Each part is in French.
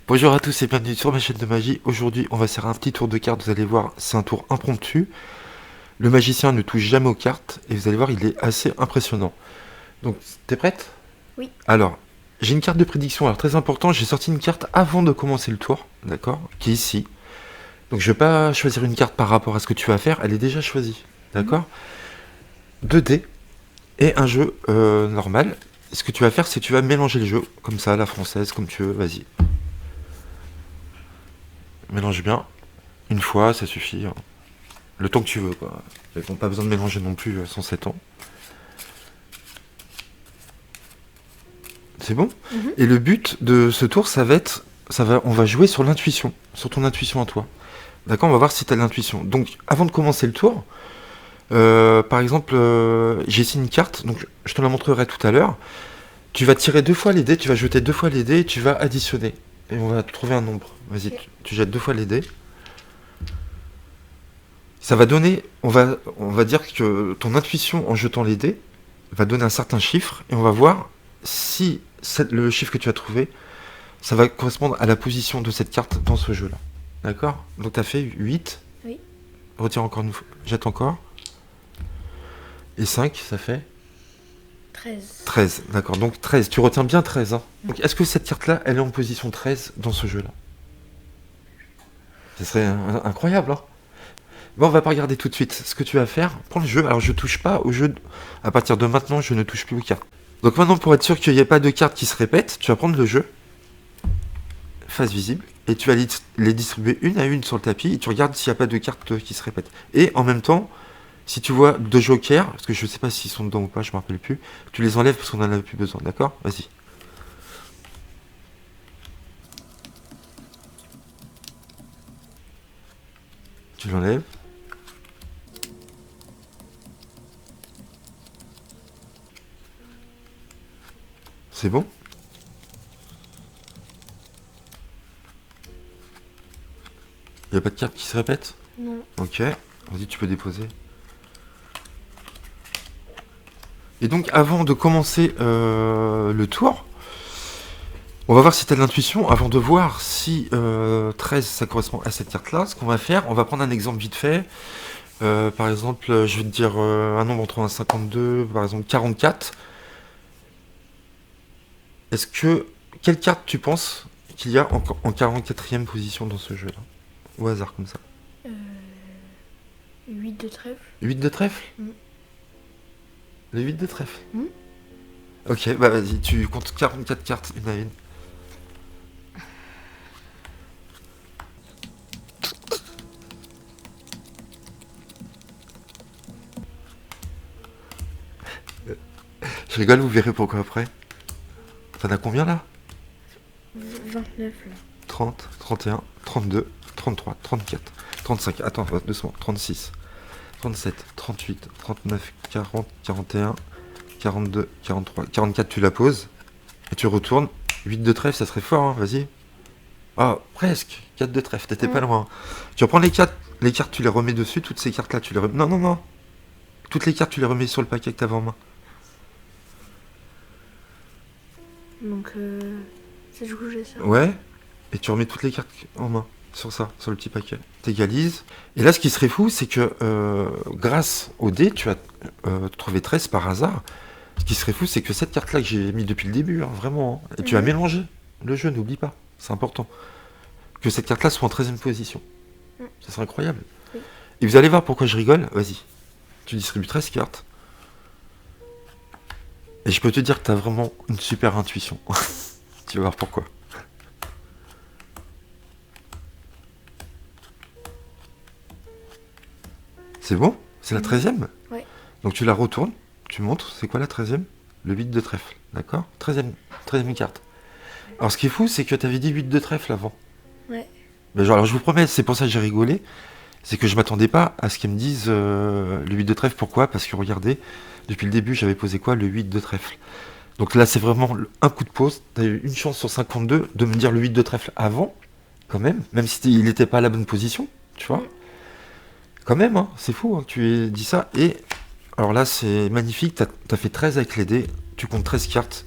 Bonjour à tous et bienvenue sur ma chaîne de magie. Aujourd'hui, on va faire un petit tour de cartes. Vous allez voir, c'est un tour impromptu. Le magicien ne touche jamais aux cartes et vous allez voir, il est assez impressionnant. Donc, t'es prête? Oui. Alors, j'ai une carte de prédiction. Alors, très important, j'ai sorti une carte avant de commencer le tour, d'accord? Qui est ici. Donc, je vais pas choisir une carte par rapport à ce que tu vas faire. Elle est déjà choisie, d'accord? 2 dés et un jeu normal. Et ce que tu vas faire, c'est que tu vas mélanger le jeu, comme ça, à la française, comme tu veux. Vas-y. Mélange bien. Une fois, ça suffit, hein. Le temps que tu veux, quoi. Ils n'ont pas besoin de mélanger non plus 107 ans. C'est bon. Et le but de ce tour, ça va être, on va jouer sur l'intuition, sur ton intuition à toi. D'accord, on va voir si tu as l'intuition. Donc, avant de commencer le tour, par exemple, j'ai ici une carte, donc je te la montrerai tout à l'heure. Tu vas tirer 2 fois les dés, tu vas jeter 2 fois les dés et tu vas additionner. Et on va trouver un nombre. Vas-y, Ok. tu jettes 2 fois les dés. Ça va donner, on va dire que ton intuition en jetant les dés va donner un certain chiffre et on va voir si le chiffre que tu as trouvé, ça va correspondre à la position de cette carte dans ce jeu-là. D'accord? Donc tu as fait 8. Oui. Retire encore une fois, jette encore. Et 5, ça fait 13. 13. D'accord, donc 13. Tu retiens bien 13. Hein. Donc est-ce que cette carte-là, elle est en position 13 dans ce jeu-là? Ce serait incroyable, hein. Bon, on va pas regarder tout de suite. Ce que tu vas faire, prends le jeu. Alors, je touche pas au jeu. À partir de maintenant, je ne touche plus aux cartes. Donc maintenant, pour être sûr qu'il n'y ait pas de cartes qui se répètent, tu vas prendre le jeu, face visible, et tu vas les distribuer une à une sur le tapis, et tu regardes s'il n'y a pas de cartes qui se répètent. Et en même temps, si tu vois 2 jokers, parce que je sais pas s'ils sont dedans ou pas, je me rappelle plus, tu les enlèves parce qu'on en a plus besoin, d'accord? Vas-y. Tu l'enlèves. C'est bon? Il n'y a pas de cartes qui se répètent? Non. Ok. Vas-y, tu peux déposer. Et donc, avant de commencer le tour, on va voir si tu as de l'intuition. Avant de voir si 13 ça correspond à cette carte-là, ce qu'on va faire, on va prendre un exemple vite fait. Par exemple, je vais te dire un nombre entre 1 et 52, par exemple 44. Est-ce que. Quelle carte tu penses qu'il y a en 44e position dans ce jeu-là? Au hasard, comme ça. 8 de trèfle. 8 de trèfle? Mm. Le 8 de trèfle. Mm. Ok, bah vas-y, tu comptes 44 cartes une à une. Je rigole, vous verrez pourquoi après. T'en as combien là? 29 là. 30, 31, 32, 33, 34, 35, attends, doucement, 36, 37, 38, 39, 40, 41, 42, 43, 44, tu la poses, et tu retournes. 8 de trèfle, ça serait fort, hein, vas-y. Ah, presque, 4 de trèfle, t'étais pas loin. Tu reprends les cartes, tu les remets dessus, toutes ces cartes-là, tu les remets... Non, non, non. Toutes les cartes, tu les remets sur le paquet que t'avais en main. Donc, c'est du coup, j'ai ça. Ouais, et tu remets toutes les cartes en main, sur ça, sur le petit paquet. T'égalises. Et là, ce qui serait fou, c'est que grâce au dé, tu as trouvé 13 par hasard. Ce qui serait fou, c'est que cette carte-là que j'ai mis depuis le début, hein, vraiment, hein, et tu as mélangé le jeu, n'oublie pas, c'est important. Que cette carte-là soit en 13e position. Mm. Ça serait incroyable. Oui. Et vous allez voir pourquoi je rigole. Vas-y, tu distribues 13 cartes. Et je peux te dire que tu as vraiment une super intuition. Tu vas voir pourquoi. C'est bon? C'est la 13e? Ouais. Donc tu la retournes, tu montres, c'est quoi la 13e? Le 8 de trèfle, d'accord? 13e carte. Alors ce qui est fou, c'est que tu avais dit 8 de trèfle avant. Ouais. Mais genre, alors je vous promets, c'est pour ça que j'ai rigolé. C'est que je m'attendais pas à ce qu'ils me disent le 8 de trèfle. Pourquoi? Parce que regardez, depuis le début, j'avais posé quoi? Le 8 de trèfle. Donc là, c'est vraiment un coup de pause. T'as eu une chance sur 52 de me dire le 8 de trèfle avant, quand même si il n'était pas à la bonne position, tu vois. Mm. Quand même, hein, c'est fou, hein, tu aies dit ça. Et alors là, c'est magnifique, t'as fait 13 avec les dés, tu comptes 13 cartes,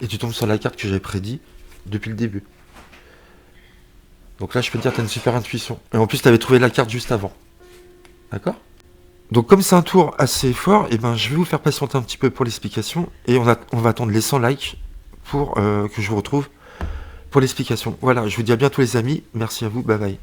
et tu tombes sur la carte que j'avais prédit depuis le début. Donc là, je peux te dire, t'as une super intuition. Et en plus, t'avais trouvé la carte juste avant. D'accord? Donc comme c'est un tour assez fort, et ben je vais vous faire patienter un petit peu pour l'explication. Et on va attendre les 100 likes pour que je vous retrouve pour l'explication. Voilà, je vous dis à bientôt les amis. Merci à vous, bye bye.